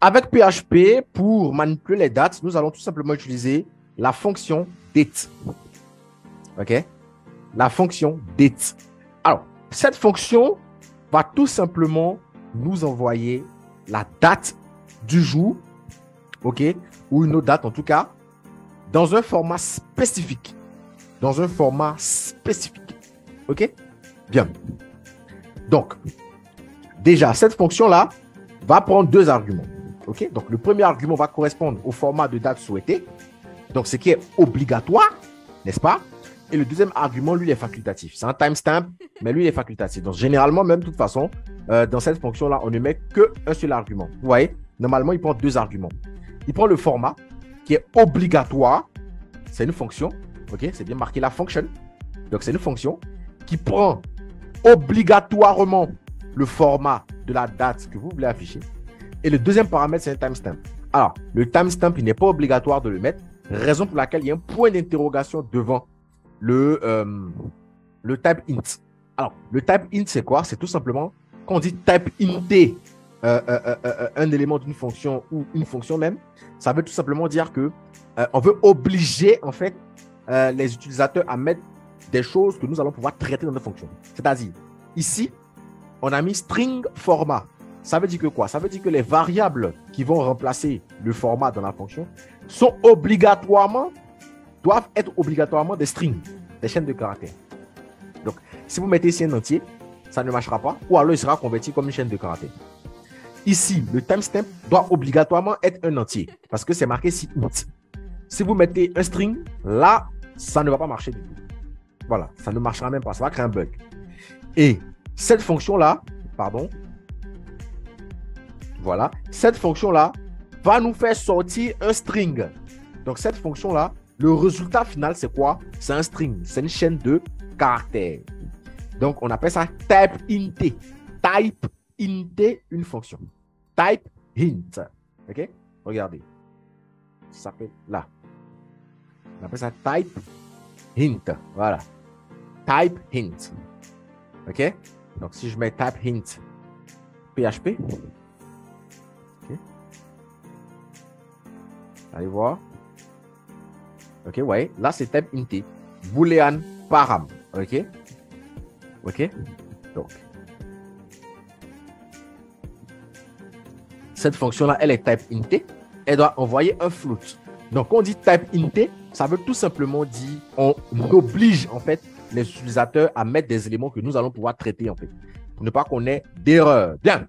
Avec PHP, pour manipuler les dates, nous allons tout simplement utiliser la fonction date. OK? La fonction date. Alors, cette fonction va tout simplement nous envoyer la date du jour, OK? Ou une autre date en tout cas, dans un format spécifique. Dans un format spécifique. OK? Bien. Donc, déjà, cette fonction-là va prendre deux arguments. OK? Donc, le premier argument va correspondre au format de date souhaité. Donc, ce qui est obligatoire, n'est-ce pas? Et le deuxième argument, lui, il est facultatif. C'est un timestamp, mais lui, il est facultatif. Donc, généralement, même de toute façon, dans cette fonction-là, on ne met qu'un seul argument. Vous voyez? Normalement, il prend deux arguments. Il prend le format qui est obligatoire. C'est une fonction. OK? C'est bien marqué la function. Donc, c'est une fonction qui prend obligatoirement le format de la date que vous voulez afficher. Et le deuxième paramètre, c'est un timestamp. Alors, le timestamp, il n'est pas obligatoire de le mettre, raison pour laquelle il y a un point d'interrogation devant le type int. Alors, le type int, c'est quoi? C'est tout simplement, quand on dit type int un élément d'une fonction ou une fonction même, ça veut tout simplement dire que on veut obliger, en fait, les utilisateurs à mettre des choses que nous allons pouvoir traiter dans notre fonction. C'est-à-dire, ici, on a mis string format. Ça veut dire que quoi? Ça veut dire que les variables qui vont remplacer le format dans la fonction doivent être obligatoirement des strings, des chaînes de caractères. Donc, si vous mettez ici un entier, ça ne marchera pas, ou alors il sera converti comme une chaîne de caractères. Ici, le timestamp doit obligatoirement être un entier, parce que c'est marqué ici int. Si vous mettez un string, là, ça ne va pas marcher du tout. Voilà, ça ne marchera même pas, ça va créer un bug. Et cette fonction-là, pardon, voilà, cette fonction-là va nous faire sortir un string. Donc, cette fonction-là, le résultat final, c'est quoi? C'est un string, c'est une chaîne de caractères. Donc, on appelle ça type int. Type int, une fonction. Type int. OK? Regardez. Ça s'appelle là. On appelle ça type int. Voilà. Type int. OK? Donc, si je mets type int PHP, OK? Allez voir. OK, ouais. Là, c'est type int. Boolean param. OK? OK? Donc, cette fonction-là, elle est type int. Elle doit envoyer un float. Donc, quand on dit type int, ça veut tout simplement dire on oblige, en fait, les utilisateurs à mettre des éléments que nous allons pouvoir traiter, en fait, pour ne pas qu'on ait d'erreur. Bien.